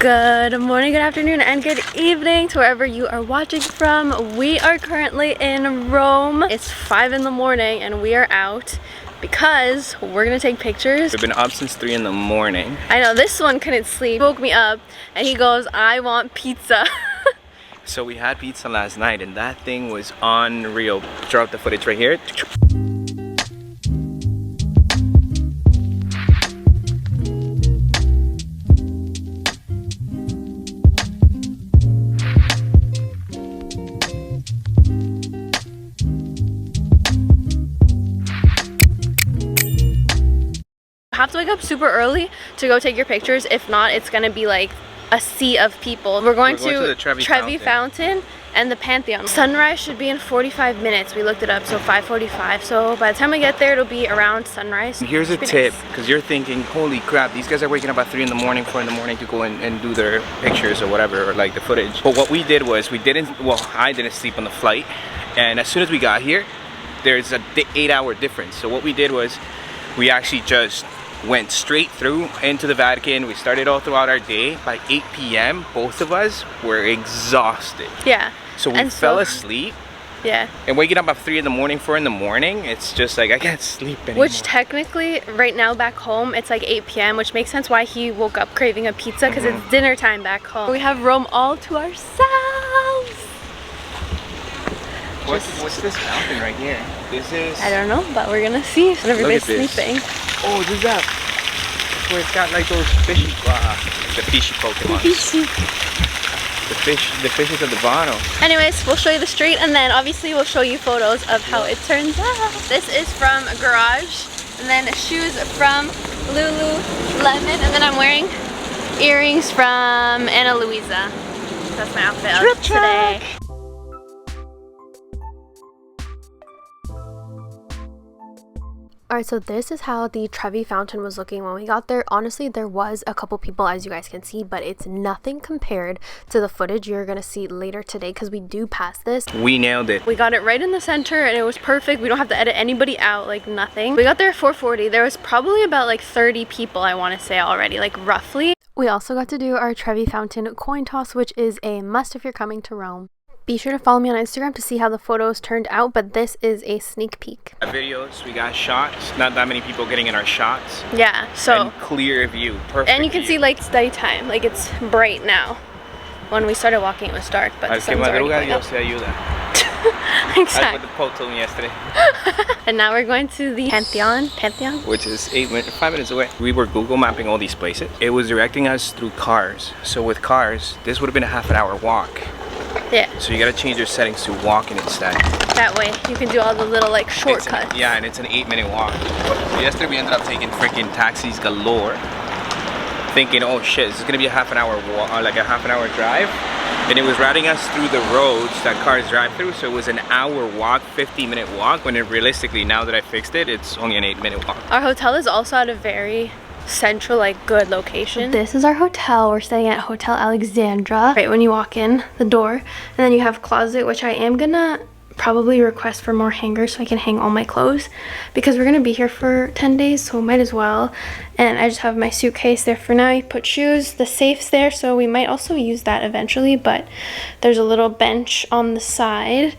Good morning, good afternoon, and good evening to wherever you are watching from. We are currently in Rome. It's 5 in the morning and we are out because we're gonna take pictures. We've been up since 3 in the morning. I know, this one couldn't sleep. He woke me up and he goes, I want pizza. So we had pizza last night and that thing was unreal. Throw out the footage right here. Have to wake up super early to go take your pictures. If not, it's gonna be like a sea of people. We're going to the Trevi Fountain and the Pantheon. Sunrise should be in 45 minutes. We looked it up, so 5:45. So by the time we get there, it'll be around sunrise. Here's a tip, because you're thinking, holy crap, these guys are waking up at 3 in the morning, 4 in the morning to go and do their pictures or whatever, or like the footage. But what we did was I didn't sleep on the flight. And as soon as we got here, there's a 8-hour difference. So what we did was we actually just went straight through into the Vatican. We started all throughout our day. By 8 p.m. both of us were exhausted. Yeah. So we fell asleep. Yeah. And waking up at 3 in the morning, 4 in the morning, it's just like I can't sleep anymore. Which technically right now back home it's like 8 p.m. which makes sense why he woke up craving a pizza, because it's dinner time back home. We have Rome all to ourselves. What's this mountain right here? This is... I don't know, but we're gonna see. And everybody's sleeping. Oh, this is that. Where it's got like those fishy, the fishy Pokemon. The fishes at the bottom. Anyways, we'll show you the street and then obviously we'll show you photos of how it turns out. This is from Garage, and then shoes from Lululemon, and then I'm wearing earrings from Ana Luisa. That's my outfit of today. Alright, so this is how the Trevi Fountain was looking when we got there. Honestly, there was a couple people, as you guys can see, but it's nothing compared to the footage you're going to see later today, because we do pass this. We nailed it. We got it right in the center and it was perfect. We don't have to edit anybody out, like nothing. We got there at 4:40. There was probably about like 30 people, I want to say already, like roughly. We also got to do our Trevi Fountain coin toss, which is a must if you're coming to Rome. Be sure to follow me on Instagram to see how the photos turned out, but this is a sneak peek. Videos, we got shots. Not that many people getting in our shots. Yeah, so... And clear view, perfect And you can see like it's daytime, like it's bright now. When we started walking it was dark, but the sun's already going up. Exactly. That's what the Pope told me yesterday. And now we're going to the Pantheon. Which is 5 minutes away. We were Google mapping all these places. It was directing us through cars. So with cars, this would have been a half-an-hour walk. Yeah. So you gotta change your settings to walking instead. That way you can do all the little like shortcuts. Yeah, and it's an 8-minute walk. So yesterday we ended up taking freaking taxis galore, thinking, oh shit, this is gonna be a half-an-hour walk, or like a half-an-hour drive. And it was routing us through the roads that cars drive through, so it was an hour walk, 50-minute walk, when realistically, now that I fixed it, it's only an 8-minute walk. Our hotel is also at a very central, like good location. This is our hotel. We're staying at Hotel Alexandra. Right when you walk in the door, and then you have a closet, which I am gonna probably request for more hangers so I can hang all my clothes, because we're gonna be here for 10 days, so might as well. And I just have my suitcase there for now. You put shoes, the safe's there, so we might also use that eventually, but there's a little bench on the side.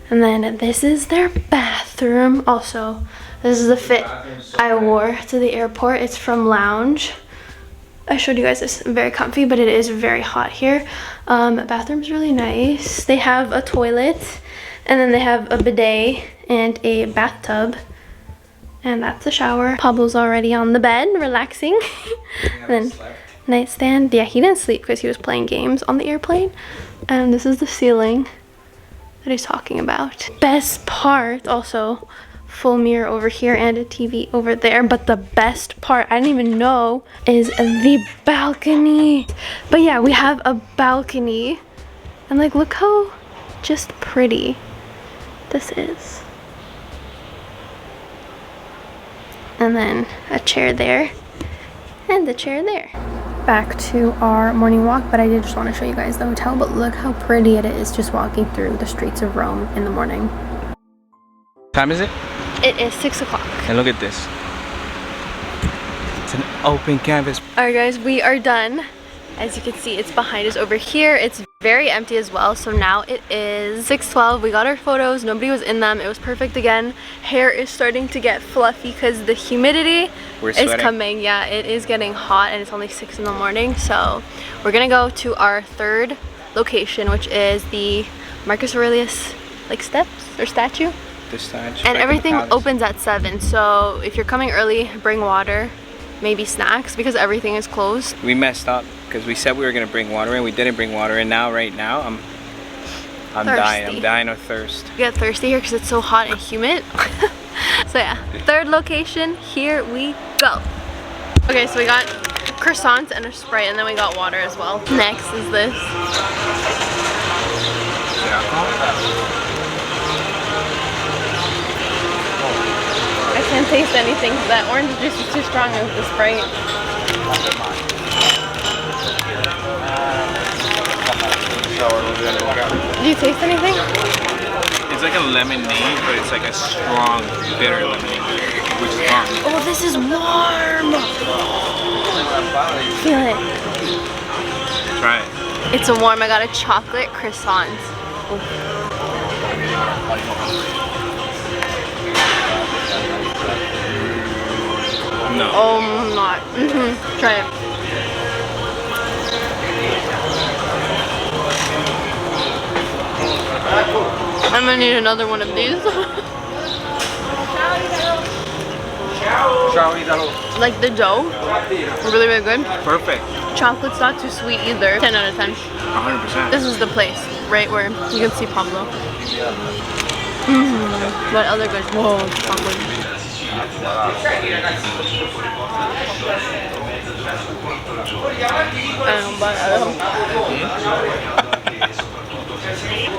And then this is their bathroom. Also, this is the fit I wore to the airport. It's from Lounge. I showed you guys this, very comfy, but it is very hot here. Bathroom's really nice. They have a toilet, and then they have a bidet and a bathtub. And that's the shower. Pablo's already on the bed, relaxing. And then nightstand. Yeah, he didn't sleep because he was playing games on the airplane. And this is the ceiling that he's talking about. Best part, also, full mirror over here and a TV over there, but the best part, I didn't even know, is the balcony. But yeah, we have a balcony, and like look how just pretty this is. And then a chair there and a chair there. Back to our morning walk, but I did just want to show you guys the hotel. But look how pretty it is just walking through the streets of Rome in the morning. What time is it? It is 6 o'clock. And look at this. It's an open canvas. Alright guys, we are done. As you can see, it's behind us over here. It's very empty as well. So now it is 6:12. We got our photos. Nobody was in them. It was perfect again. Hair is starting to get fluffy because the humidity is coming. Yeah, it is getting hot and it's only 6 in the morning. So we're gonna go to our third location, which is the Marcus Aurelius like steps or statue. The statue. And everything opens at 7. So if you're coming early, bring water. Maybe snacks because everything is closed. We messed up because we said we were gonna bring water and we didn't bring water, and now right now I'm dying. I'm dying of thirst. We get thirsty here because it's so hot and humid. So yeah, third location, here we go. Okay, so we got croissants and a Sprite, and then we got water as well. Next is this. I can't taste anything because that orange juice is too strong with the Sprite. Do you taste anything? It's like a lemonade, but it's like a strong, bitter lemonade, which is fun. Oh, this is warm! Feel it. Try it. It's warm. I got a chocolate croissant. Oh. No. Oh, not. Try it. I'm gonna need another one of these. Like the dough, really, really good. Perfect. Chocolate's not too sweet either. 10 out of 10. 100%. This is the place, right where you can see Pablo. What other good? Whoa, chocolate.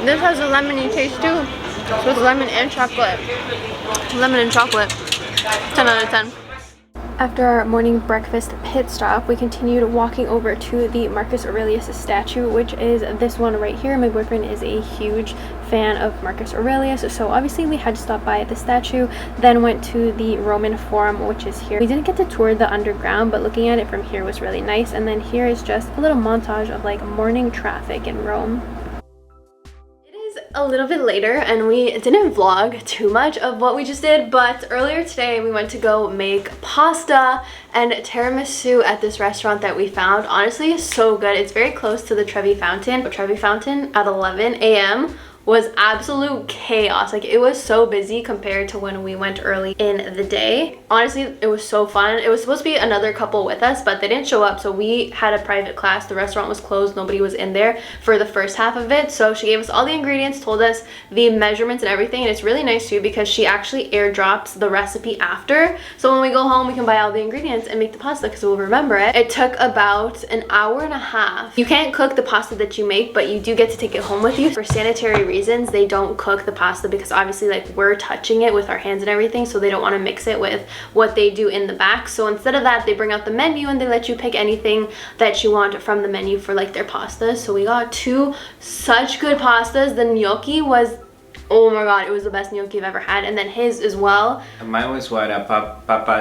This has a lemony taste too. So it's lemon and chocolate. Lemon and chocolate. 10 out of 10. After our morning breakfast pit stop, we continued walking over to the Marcus Aurelius statue, which is this one right here. My boyfriend is a huge fan of Marcus Aurelius, so obviously we had to stop by the statue, then went to the Roman Forum, which is here. We didn't get to tour the underground, but looking at it from here was really nice. And then here is just a little montage of like morning traffic in Rome. A little bit later, and we didn't vlog too much of what we just did, but earlier today we went to go make pasta and tiramisu at this restaurant that we found. Honestly, so good. It's very close to the Trevi fountain. The Trevi fountain at 11 a.m. was absolute chaos. Like, it was so busy compared to when we went early in the day. Honestly, it was so fun. It was supposed to be another couple with us, but they didn't show up, so we had a private class. The restaurant was closed. Nobody was in there for the first half of it, so she gave us all the ingredients, told us the measurements and everything, and it's really nice too because she actually airdrops the recipe after, so when we go home we can buy all the ingredients and make the pasta because we'll remember it. It took about an hour and a half. You can't cook the pasta that you make, but you do get to take it home with you. For sanitary reasons, they don't cook the pasta because obviously like we're touching it with our hands and everything, so they don't want to mix it with what they do in the back. So instead of that, they bring out the menu and they let you pick anything that you want from the menu for like their pastas. So we got 2 such good pastas. The gnocchi was, oh my god, it was the best gnocchi I've ever had, and then his as well. Mine was what? Papa,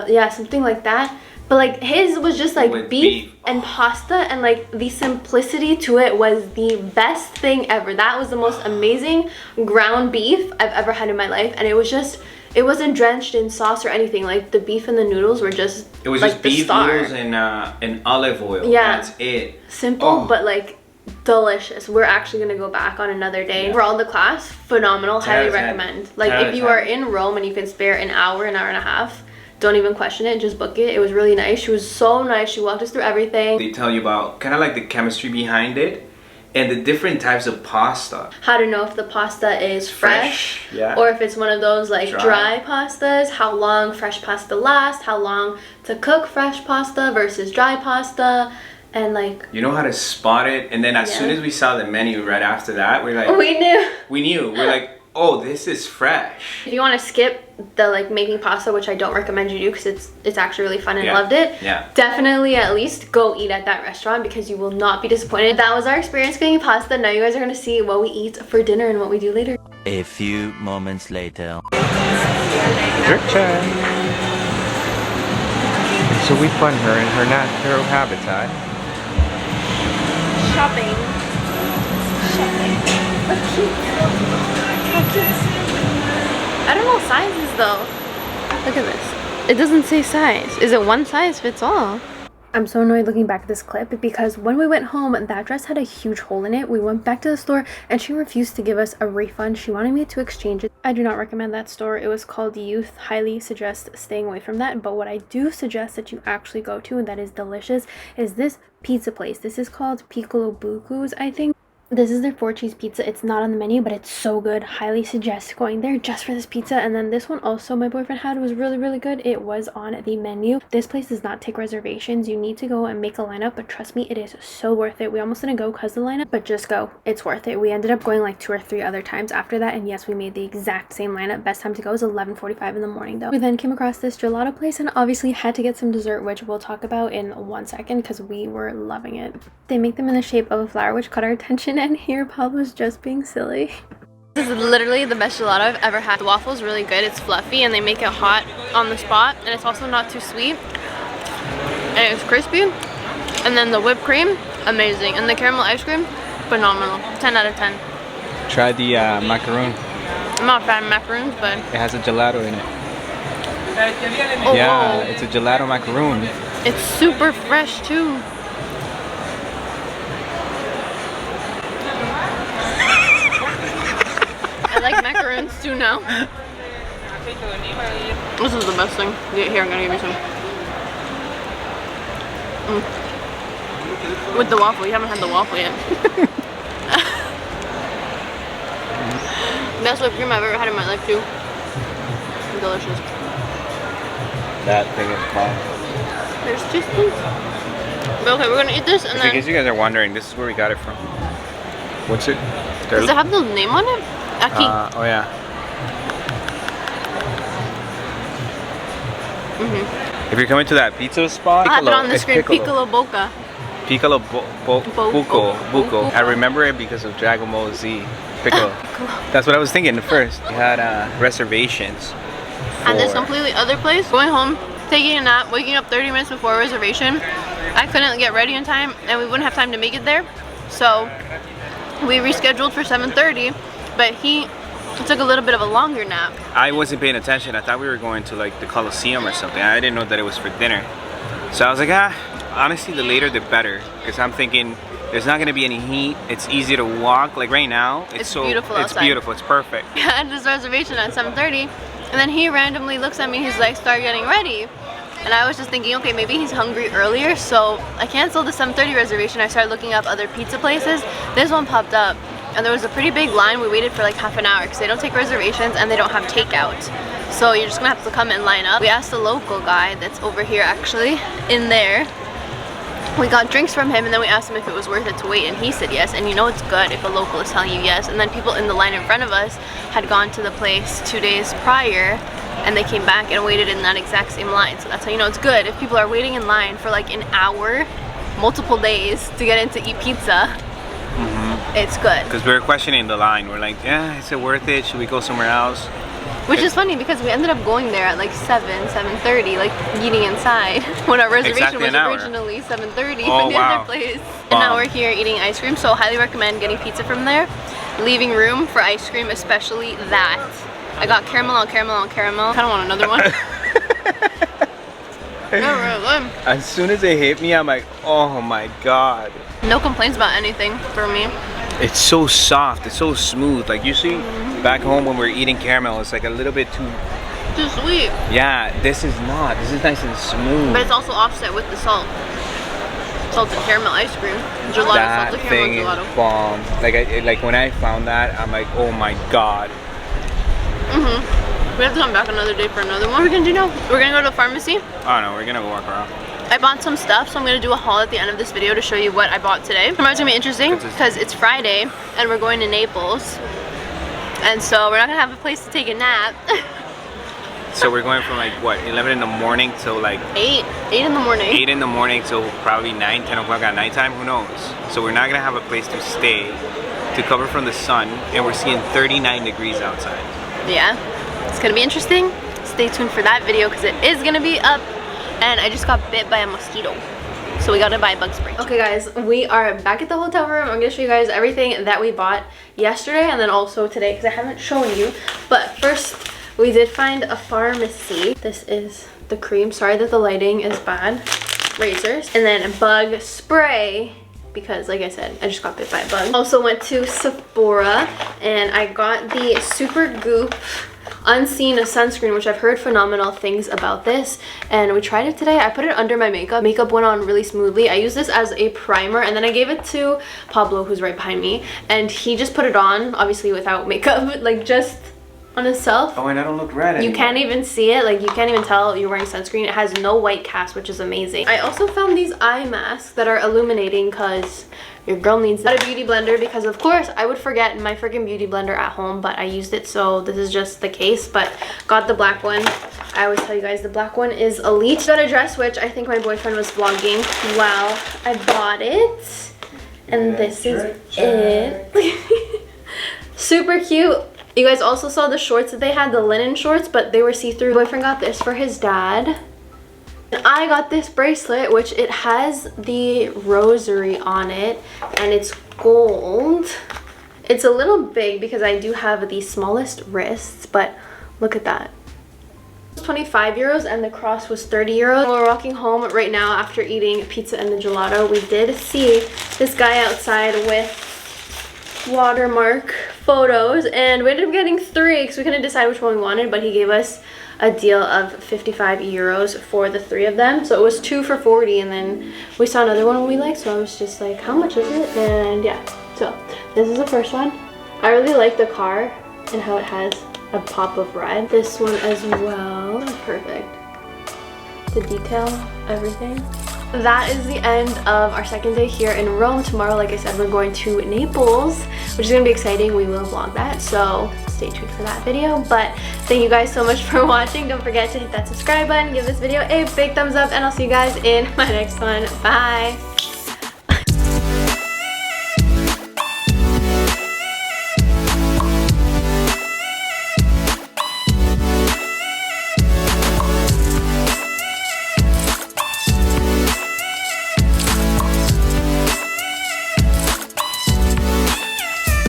yeah, something like that. But like his was just like beef and pasta, and like the simplicity to it was the best thing ever. That was the most amazing ground beef I've ever had in my life, and it was just, it wasn't drenched in sauce or anything. Like the beef and the noodles were just, it was like just beef noodles and olive oil. Yeah, that's it. Simple, but like delicious. We're actually gonna go back on another day. Yeah. For all the class, phenomenal. Highly recommend. Like if you are in Rome and you can spare an hour and a half, don't even question it, just book it. It was really nice. She was so nice. She walked us through everything. They tell you about kind of like the chemistry behind it and the different types of pasta. How to know if the pasta is fresh, yeah, or if it's one of those like dry pastas, how long fresh pasta lasts, how long to cook fresh pasta versus dry pasta, and like, you know how to spot it. And then as soon as we saw the menu right after that, we're like, we knew. We're like, oh, this is fresh. If you want to skip the like making pasta, which I don't recommend you do because it's actually really fun and loved it, definitely at least go eat at that restaurant because you will not be disappointed. That was our experience cooking pasta. Now you guys are going to see what we eat for dinner and what we do later. A few moments later. Drip check. So we fund her in her natural habitat. Shopping. I don't know sizes though. Look at this. It doesn't say size. Is it one size fits all? I'm so annoyed looking back at this clip because when we went home, that dress had a huge hole in it. We went back to the store and she refused to give us a refund. She wanted me to exchange it. I do not recommend that store. It was called Youth. Highly suggest staying away from that. But what I do suggest that you actually go to, and that is delicious, is this pizza place. This is called Piccolo bucos, I think. This is their 4-cheese pizza. It's not on the menu, but it's so good. Highly suggest going there just for this pizza. And then this one also my boyfriend had was really, really good. It was on the menu. This place does not take reservations. You need to go and make a lineup, but trust me, it is so worth it. We almost didn't go because of the lineup, but just go. It's worth it. We ended up going like 2 or 3 other times after that, and yes, we made the exact same lineup. Best time to go is 11:45 in the morning though. We then came across this gelato place and obviously had to get some dessert, which we'll talk about in 1 second because we were loving it. They make them in the shape of a flower, which caught our attention, and here Pablo's just being silly. This is literally the best gelato I've ever had. The waffle's really good. It's fluffy and they make it hot on the spot, and it's also not too sweet. And it's crispy. And then the whipped cream, amazing. And the caramel ice cream, phenomenal. 10 out of 10. Try the macaroon. I'm not a fan of macaroons, but It has a gelato in it. oh, Yeah, whoa. it's a gelato macaroon. It's super fresh too. I like macaroons too now. This is the best thing. Here, I'm gonna give you some. With the waffle, you haven't had the waffle yet. Best whipped cream I've ever had in my life too. Delicious. That thing is bomb. There's 2 spoons. But okay, we're gonna eat this and In then. case you guys are wondering, this is where we got it from. What's it? Does it have the name on it? Aquí. Oh yeah. If you're coming to that pizza spot, I have it on the it's screen. Piccolo Boca. Piccolo Buco. I remember it because of Dragon Ball Z. Piccolo. That's what I was thinking at first. We had reservations. And this completely other place. Going home, taking a nap, waking up 30 minutes before reservation. I couldn't get ready in time, and we wouldn't have time to make it there. So we rescheduled for 7:30, but he took a little bit of a longer nap. I wasn't paying attention. I thought we were going to like the Coliseum or something. I didn't know that it was for dinner. So I was like, honestly, the later the better. Because I'm thinking there's not going to be any heat. It's easy to walk. Like right now, it's so beautiful outside. It's beautiful. It's perfect. I had this reservation at 7:30, and then he randomly looks at me. He's like, start getting ready. And I was just thinking, okay, maybe he's hungry earlier. So I canceled the 7:30 reservation. I started looking up other pizza places. This one popped up. And there was a pretty big line. We waited for like half an hour because they don't take reservations and they don't have takeout. So you're just gonna have to come and line up. We asked the local guy that's over here actually, in there. We got drinks from him and then we asked him if it was worth it to wait, and he said yes. And you know it's good if a local is telling you yes. And then people in the line in front of us had gone to the place 2 days prior and they came back and waited in that exact same line. So that's how you know it's good. If people are waiting in line for like an hour, multiple days to get in to eat pizza, it's good. Because we were questioning the line. We're like, yeah, is it worth it? Should we go somewhere else? Which is funny because we ended up going there at like 7:30, like eating inside when our reservation was originally 7:30 for the other place. And now we're here eating ice cream, so highly recommend getting pizza from there. Leaving room for ice cream, especially that. I got caramel on caramel on caramel. I kind of want another one. As soon as it hit me, I'm like, oh my god. No complaints about anything for me. It's so soft, it's so smooth. Like usually back home when we're eating caramel, it's like a little bit too sweet. Yeah, this is not. This is nice and smooth. But it's also offset with the salt. Salted caramel ice cream. Gelato, that salted thing caramel is gelato. bomb. Like when I found that, I'm like, oh my god. We have to come back another day for another one. We're gonna do now. We're gonna go to the pharmacy. Oh no, we're gonna go walk around. I bought some stuff, so I'm gonna do a haul at the end of this video to show you what I bought today. Tomorrow's gonna be interesting because it's Friday and we're going to Naples. And so we're not gonna have a place to take a nap. So we're going from like what, 11 in the morning till like 8 in the morning. 8 in the morning till probably 9, 10 o'clock at nighttime, who knows? So we're not gonna have a place to stay to cover from the sun, and we're seeing 39 degrees outside. Yeah, it's gonna be interesting. Stay tuned for that video because it is gonna be up And I just got bit by a mosquito. So we gotta buy bug spray. Okay guys, we are back at the hotel room. I'm gonna show you guys everything that we bought yesterday and then also today because I haven't shown you. But first, we did find a pharmacy. This is the cream. Sorry that the lighting is bad. Razors. And then a bug spray because like I said, I just got bit by a bug. Also went to Sephora and I got the Super Goop Unseen sunscreen, which I've heard phenomenal things about this, and we tried it today. I put it under my makeup went on really smoothly. I used this as a primer and then I gave it to Pablo, who's right behind me, and he just put it on, obviously without makeup, like just on himself. Oh, and I don't look red anymore. You can't even see it, like you can't even tell you're wearing sunscreen. It has no white cast, which is amazing. I also found these eye masks that are illuminating because your girl needs that. A beauty blender because of course I would forget my freaking beauty blender at home, but I used it, so this is just the case. But got the black one. I always tell you guys the black one is elite. Got a dress which I think my boyfriend was vlogging while I bought it, and this is it. Super cute. You guys also saw the shorts that they had, the linen shorts, but they were see-through. My boyfriend got this for his dad. And I got this bracelet, which it has the rosary on it, and it's gold. It's a little big because I do have the smallest wrists, but look at that. It was 25 euros and the cross was 30 euros. We're walking home right now after eating pizza and the gelato. We did see this guy outside with watermark photos and we ended up getting 3 because we couldn't decide which one we wanted, but he gave us a deal of 55 euros for the 3 of them, so it was 2 for 40. And then we saw another one we liked, so I was just like, how much is it? And yeah, so this is the first one. I really like the car and how it has a pop of red. This one as well. Perfect. The detail, everything. That is the end of our second day here in Rome. Tomorrow, like I said, we're going to Naples, which is going to be exciting. We will vlog that, so stay tuned for that video. But thank you guys so much for watching. Don't forget to hit that subscribe button, give this video a big thumbs up, and I'll see you guys in my next one. Bye!